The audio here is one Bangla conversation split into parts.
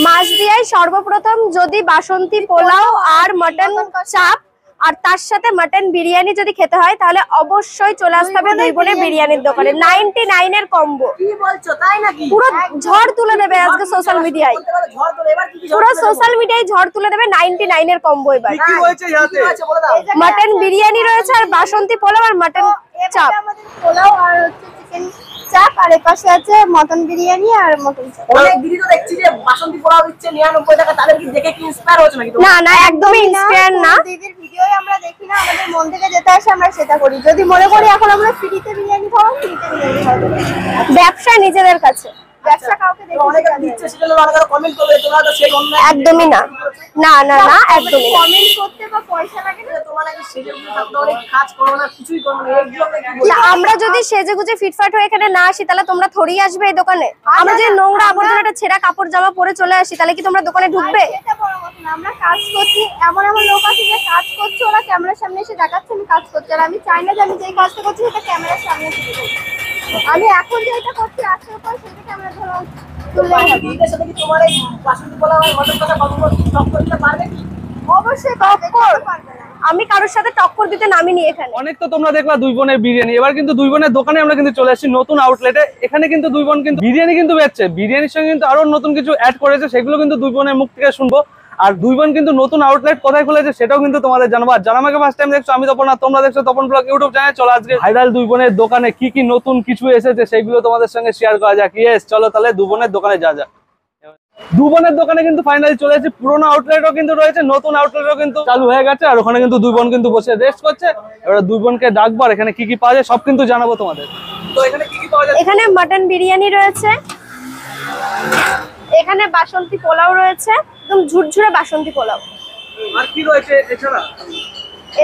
মাছদিয়ায় সর্বপ্রথম যদি বাসন্তী পোলাও আর মটন চাপ আর তার সাথে মটন বিরিয়ানি যদি খেতে হয় তাহলে অবশ্যই চলে আসতে হবে দুই বোনের বিরিয়ানির দোকানে। 99 এর কম্বো। কি বলছো তাই নাকি? পুরো ঝড় তুলে দেবে আজকে সোশ্যাল মিডিয়ায়, পুরো সোশ্যাল মিডিয়ায় ঝড় তুলে দেবে 99 এর কম্বো। এবার কি হয়েছে ইয়াতে? মটন বিরিয়ানি রয়েছে আর বাসন্তী পোলাও আর মটন চাপ। আমাদের পোলাও আর হচ্ছে চিকেন চাপ আর এপাশে আছে মটন বিরিয়ানি আর মটন চাপ। অনেক দিদি তো দেখছি যে বাসন্তী পোলাও দিচ্ছে 99 টাকা, তাদের কি দেখে কি ইন্সপায়ার হচ্ছে নাকি? না না, একদমই ইন্সপায়ার না। দিদির ভিডিওই আমরা দেখি না, আমাদের মন থেকে যেটা আসে আমরা সেটা করি। যদি মনে করি এখন আমরা ফ্রিতে বিরিয়ানি খাবো, ফ্রিতে বিরিয়ানি খাবো। ব্যবসা নিজেদের কাছে, ব্যবসা কাউকে দেখে অনেকে দিচ্ছে সেটা অনেকে কমেন্ট করবে, তোমরা তো সেই অনলাইন একদমই না। না না না, একদমই না। কমেন্ট করতে বা পয়সা লাগে না। তোমরা নাকি সেজে গুজে থাকতে অনেক কাজ করো না, কিছুই করো না, এইগুলো কি না, আমরা যদি সেজে গুজে ফিটফাট হয়ে এখানে না আসি তাহলে তোমরা থরি আসবে এই দোকানে? আমরা যদি নোংরা আবর্জনাটা ছেঁড়া কাপড় জামা পরে চলে আসি তাহলে কি তোমরা দোকানে ঢুকবে? এটা বড় কথা না, আমরা কাজ করছি, এমন এমন লোক আছে যে কাজ করছে, ওরা ক্যামেরার সামনে এসে দেখাচ্ছে আমি কাজ করছি, আর আমি চাই না যে আমি যেই কাজটা করছি সেটা ক্যামেরার সামনে তুলে ধরবো। আমি এখন যেটা করছি আসার পর সেটা ক্যামেরা ধরা তুলে দিদিদের সাথে কি তোমার এই বাসন্তী পোলাও আর মটন কষা কখনো স্টক করতে পারবে কি? অবশ্যই টক্কর পারবে না। আমি কারোর সাথে টক্কর দিতে নামিনি এখানে। অনেক তো তোমরা দেখলা দুই বোনের বিরিয়ানি, এবার কিন্তু দুই বোনের দোকানে আমরা কিন্তু চলে আসছি নতুন আউটলেটে। এখানে কিন্তু দুই বোন কিন্তু বিরিয়ানি কিন্তু বেচছে, বিরিয়ানির সঙ্গে কিন্তু আরো নতুন কিছু অ্যাড করেছে, সেগুলো কিন্তু দুই বোনের মুখ থেকে শুনবো। আর দুই বোন কিন্তু নতুন আউটলেট কোথায় খুলেছে সেটাও কিন্তু তোমাদের জানাবো। আর যারা আমাকে ফার্স্ট টাইম দেখছো, আমি তপন আর তোমরা দেখছো তপন ব্লগ ইউটিউব চ্যানেল। চলো আজকে ভাইরাল দুই বোনের দোকানে কি কি নতুন কিছু এসেছে সেগুলো তোমাদের সঙ্গে শেয়ার করা যাক। ইয়েস, চলো তাহলে দুই বোনের দোকানে যা যাক। দু বোনের দোকানে কিন্তু ফাইনালি চলে এসেছে, পুরোনো আউটলেটও কিন্তু রয়েছে, নতুন আউটলেটও কিন্তু চালু হয়ে গেছে। আর ওখানে কিন্তু দুই বোন কিন্তু বসে রেস্ট করছে। এবার দুই বোনকে ডাকবো, আর এখানে কি কি পাওয়া যায় সব কিন্তু জানাবো তোমাদের। তো এখানে কি কি পাওয়া যায়? এখানে মটন বিরিয়ানি রয়েছে, এখানে বাসন্তী পোলাও রয়েছে, একদম ঝুরঝুরে বাসন্তী পোলাও। আর কি রয়েছে এছাড়া?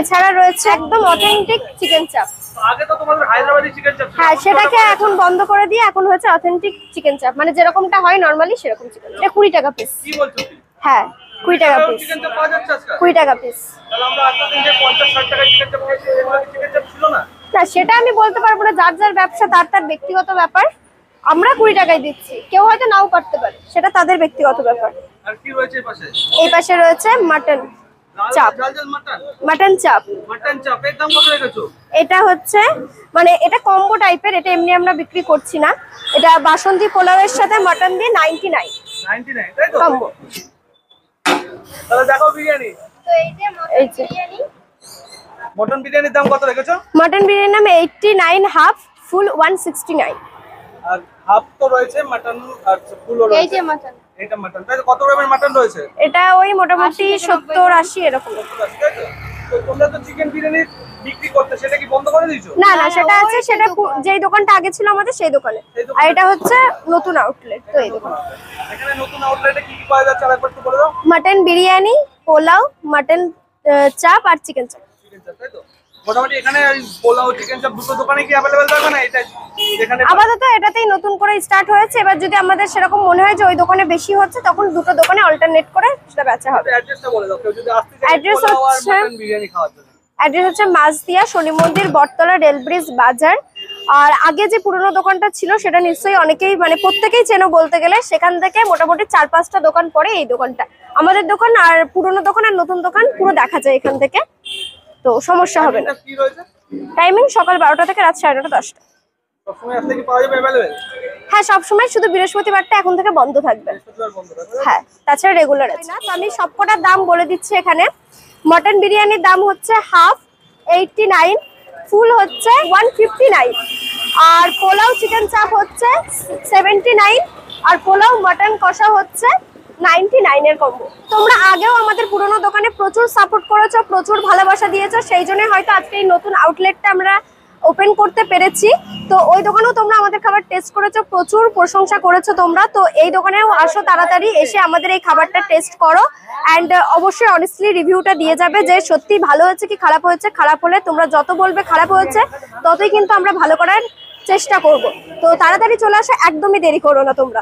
এছাড়া রয়েছে একদম অথেন্টিক চিকেন চাপ। আগে তো তোমাদের হায়দ্রাবাদি চিকেন চাপ ছিল। হ্যাঁ, সেটাকে এখন বন্ধ করে দিয়ে এখন হয়েছে অথেন্টিক চিকেন চাপ, মানে যেরকমটা হয় নরমালি সেরকম চিকেন। এটা 20 টাকা পিস। কি বলছো? হ্যাঁ, 20 টাকা পিস। চিকেন চাপ পাওয়া যাচ্ছে আজকে? 20 টাকা পিস। তাহলে আমরা এতদিন যে 50-60 টাকায় চিকেন চাপ খাইছি, এগুলো কি চিকেন চাপ ছিল না? না, সেটা আমি বলতে পারবো না, যার যার ব্যবসা তার তার ব্যক্তিগত ব্যাপার। আমরা 20 টাকায় দিচ্ছি, কেউ হয়তো নাও পারতে পারে, সেটা তাদের ব্যক্তিগত ব্যাপার। আর কি রয়েছে এই পাশে? এই পাশে রয়েছে মটন চাপ, ঝাল ঝাল মাটন। মটন চাপ। মাটন চাপ এর দাম কত রেখেছো? এটা হচ্ছে মানে এটা কম্বো টাইপের, এটা এমনি আমরা বিক্রি করছি না। এটা বাসন্তী পোলাওয়ের সাথে মটন দিয়ে 99 তাই তো? কম্বো। তাহলে দেখো বিরিয়ানি, তো এই যে এই যে বিরিয়ানি মটন বিরিয়ানির দাম কত রেখেছো? মটন বিরিয়ানির নাম 89, হাফ ফুল 169। আর হাফ তো রয়েছে মটন, আর ফুলও এই রয়েছে। যে মটন এটা মটন, তাই তো? কত গ্রামের মটন রয়েছে? এটা ওই মোটামুটি 70-80 এরকম। তাই তো? তো তোমরা তো চিকেন বিরিয়ানি বিক্রি করতে, সেটা কি বন্ধ করে দিয়েছো? না না, সেটা আছে, সেটা যেই দোকানটা আগে ছিল আমাদের সেই দোকানে, আর এটা হচ্ছে নতুন আউটলেট। তো এই দোকান এখানে নতুন আউটলেটে কি কি পাওয়া যাচ্ছে আরেকবার একটু বলে দাও। মটন বিরিয়ানি, পোলাও, মটন চাপ আর চিকেন চাপ। চিকেন চাপ, তাই তো? মোটামুটি এখানে ওই পোলাও চিকেন চাপ দুটো দোকানে কি অ্যাভেলেবেল থাকবে না? এটা যেখানে আপাতত এটাতেই নতুন করে স্টার্ট হয়েছে। এবার যদি আমাদের সেরকম মনে হয় যে ওই দোকানে বেশি হচ্ছে, তখন দুটো দোকানে অল্টারনেট করে সেটা বেচা হবে। অ্যাড্রেসটা বলে দাও, কেউ যদি আসতে চায় অ্যাড্রেস পোলাও আর হচ্ছে মটন বিরিয়ানি খাওয়ার জন্য। অ্যাড্রেস হচ্ছে মাছদিয়া, শনি মন্দির, বটতলা, রেলব্রিজ বাজার। আর আগে যে পুরনো দোকানটা ছিল সেটা নিশ্চয়ই অনেকেই মানে প্রত্যেকেই চেনো বলতে গেলে। সেখান থেকে মোটামুটি 4-5টা দোকান পরে এই দোকানটা আমাদের দোকান। আর পুরনো দোকান আর নতুন দোকান পুরো দেখা যায় এখান থেকে, তো সমস্যা হবে না। এটা কি রয়েছে? টাইমিং সকাল 12টা থেকে রাত 9:30, 10টা। সবসময় আসলে কি পাওয়া যাবে অ্যাভেলেবেল? হ্যাঁ, সবসময়, শুধু বৃহস্পতিবারটা এখন থেকে বন্ধ থাকবে। বৃহস্পতিবার বন্ধ থাকবে? হ্যাঁ, তাছাড়া রেগুলার আছে না। তো আমি সবকটার দাম বলে দিচ্ছি এখানে। মটন বিরিয়ানির দাম হচ্ছে হাফ 89, ফুল হচ্ছে 159, আর পোলাও চিকেন চাপ হচ্ছে 79, আর পোলাও মটন কষা হচ্ছে 99 এর কম্বো। তোমরা আগেও আমাদের পুরনো দোকানে প্রচুর সাপোর্ট করেছো, প্রচুর ভালোবাসা দিয়েছো, সেই জন্য হয়তো আজকে এই নতুন আউটলেটটা আমরা ওপেন করতে পেরেছি। তো ওই দোকানেও তোমরা আমাদের খাবার টেস্ট করেছো, প্রচুর প্রশংসা করেছো তোমরা। তো এই দোকানেও আসো, তাড়াতাড়ি এসে আমাদের এই খাবারটা টেস্ট করো, অ্যান্ড অবশ্যই অনেস্টলি রিভিউটা দিয়ে যাবে যে সত্যি ভালো হয়েছে কি খারাপ হয়েছে। খারাপ হলে তোমরা যত বলবে খারাপ হয়েছে, ততই কিন্তু আমরা ভালো করার চেষ্টা করব। তো তাড়াতাড়ি চলে আসো, একদমই দেরি করো না তোমরা।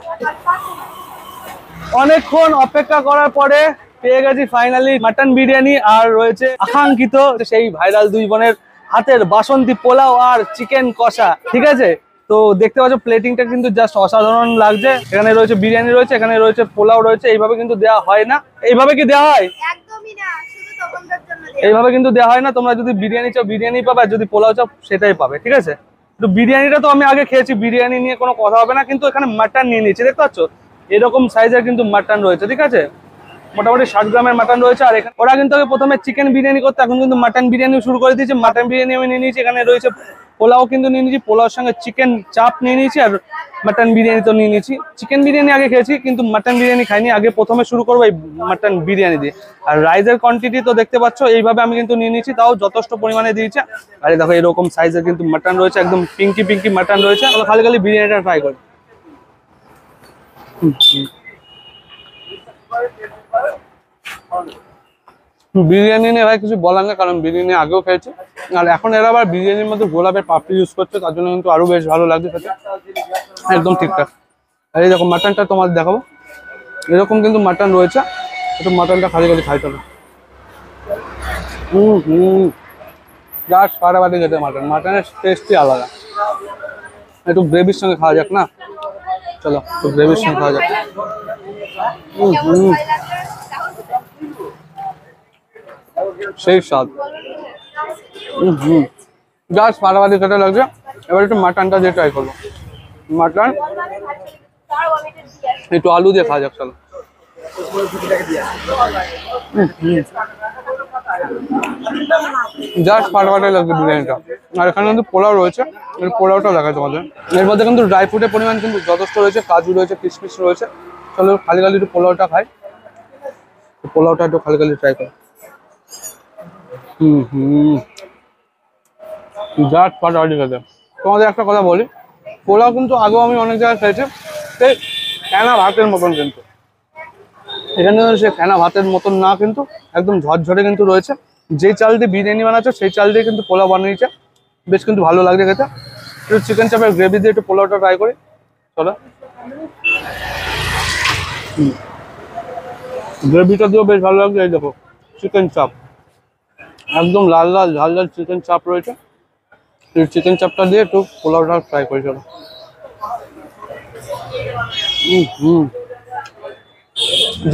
অনেকক্ষণ অপেক্ষা করার পরে পেয়ে গেছি ফাইনালি মটন বিরিয়ানি, আর রয়েছে আকাঙ্ক্ষিত সেই ভাইরাল দুই বোনের হাতের বাসন্তী পোলাও আর চিকেন কষা। ঠিক আছে, তো দেখতে পাচ্ছ প্লেটিংটা কিন্তু জাস্ট অসাধারণ লাগছে। এখানে রয়েছে বিরিয়ানি রয়েছে, এখানে রয়েছে পোলাও রয়েছে। এইভাবে কিন্তু দেওয়া হয় না। এইভাবে কি দেওয়া হয়? একদমই না, শুধু দোকানদার জন্য দেয়া। এইভাবে কিন্তু দেওয়া হয় না। তোমরা যদি বিরিয়ানি চাও বিরিয়ানি পাবে, আর যদি পোলাও চাও সেটাই পাবে, ঠিক আছে? তো বিরিয়ানিটা তো আমি আগে খেয়েছি, বিরিয়ানি নিয়ে কোনো কথা হবে না। কিন্তু এখানে মাটন নিয়ে নিয়েছি, দেখতে পাচ্ছ এরকম সাইজের কিন্তু মাটন রয়েছে, ঠিক আছে? মোটামুটি 60 গ্রামের মাটন রয়েছে। আর এখানে ওরা কিন্তু আগে প্রথমে চিকেন বিরিয়ানি করতে, এখন কিন্তু মাটন বিরিয়ানি শুরু করে দিয়েছে। মাটন বিরিয়ানি আমি নিয়ে নিয়েছি। এখানে রয়েছে পোলাও কিন্তু নিয়ে নিয়েছি, পোলাওর সঙ্গে চিকেন চাপ নিয়ে নিয়েছি, আর মাটন বিরিয়ানি তো নিয়ে নিয়েছি। চিকেন বিরিয়ানি আগে খেয়েছি, কিন্তু মাটন বিরিয়ানি খাইনি। আগে প্রথমে শুরু করবো এই মাটন বিরিয়ানি দিয়ে। আর রাইসের কোয়ান্টিটি তো দেখতে পাচ্ছ, এইভাবে আমি কিন্তু নিয়ে নিয়েছি, তাও যথেষ্ট পরিমাণে দিয়েছে। আর দেখো এরকম সাইজের কিন্তু মাটন রয়েছে, একদম পিঙ্কি পিঙ্কি মাটন রয়েছে। খালি খালি বিরিয়ানিটা ট্রাই করি। বিরিয়ানি নিয়ে ভাই কিছু বলার না, কারণ বিরিয়ানি আগেও খেয়েছি। আর এখন এরা আবার বিরিয়ানির মধ্যে গোলাপের পাপড়ি ইউজ করছে, তার জন্য কিন্তু আরো বেশ ভালো লাগছে খেতে। একদম ঠিকঠাক। আর এই দেখো মাটনটা তোমাদের দেখাবো, এরকম কিন্তু মাটন রয়েছে। একটু মাটনটা খালি খালি খাইতে হবে। জাস্ট ফাটাফাটি খেতে মাটন, মাটনের টেস্টই আলাদা। একটু গ্রেভির সঙ্গে খাওয়া যাক না, চলো একটু গ্রেভির সঙ্গে খাওয়া যাক। সেই স্বাদ, জাস্ট ফাটাফাটি খেতে লাগছে। এবার একটু মাটনটা দিয়ে ট্রাই করবো। মাটন একটু আলু দিয়ে খাওয়া যাক, চলো। জাস্ট ফাটাফাটি লাগছে বিরিয়ানিটা। আর এখানে কিন্তু পোলাও রয়েছে, এর পোলাওটাও দেখায় তোমাদের। এর মধ্যে কিন্তু ড্রাই ফ্রুটের পরিমাণ কিন্তু যথেষ্ট রয়েছে, কাজু রয়েছে, কিশমিশ রয়েছে। চলো খালি খালি একটু পোলাওটা খাই, পোলাওটা একটু খালি খালি ট্রাই করি। জাস্ট ফাটাফাটি খেতে। তোমাদের একটা কথা বলি, পোলাও কিন্তু আগেও আমি অনেক জায়গায় খেয়েছি, সেই ফেনা ভাতের মতন, কিন্তু এখানে সে ফেনা ভাতের মতন না, কিন্তু একদম ঝরঝরে কিন্তু রয়েছে। যেই চাল দিয়ে বিরিয়ানি বানাচ্ছে সেই চাল দিয়ে কিন্তু পোলাও বানিয়েছে, বেশ কিন্তু ভালো লাগছে খেতে। একটু চিকেন চাপের গ্রেভি দিয়ে একটু পোলাওটা ট্রাই করি, চলো। গ্রেভিটা দিয়েও বেশ ভালো লাগছে। এই দেখো চিকেন চাপ, একদম লাল লাল ঝাল ঝাল চিকেন চাপ রয়েছে। এই চিকেন চাপটা দিয়ে একটু পোলাওটা ট্রাই করি, চলো।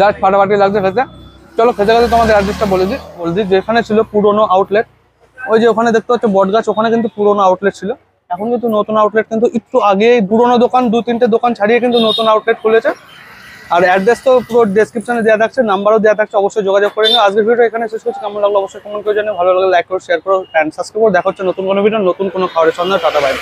জাস্ট ফাটাফাটি লাগছে খেতে। চলো খেতে খেতে তোমাদের অ্যাড্রেসটা বলে দিই। যেখানে ছিল পুরোনো আউটলেট, ওই যে ওখানে দেখতে পাচ্ছ বটগাছ, ওখানে কিন্তু পুরোনো আউটলেট ছিল। এখন কিন্তু নতুন আউটলেট কিন্তু একটু আগে পুরোনো দোকান 2-3টে দোকান ছাড়িয়ে কিন্তু নতুন আউটলেট খুলেছে। আর অ্যাড্রেস তো পুরো ডেসক্রিপশনে দেওয়া থাকছে, নাম্বারও দেওয়া থাকছে, অবশ্যই যোগাযোগ করে নিও। আজকের ভিডিও এখানে শেষ করছি। কেমন লাগলো অবশ্যই কমেন্ট করে জানিও। ভালো লাগলে লাইক করো, শেয়ার করো, অ্যান্ড সাবস্ক্রাইব করো। দেখা হচ্ছে নতুন কোনো ভিডিও, নতুন কোনো খাবারের সন্ধানে। Tata, by.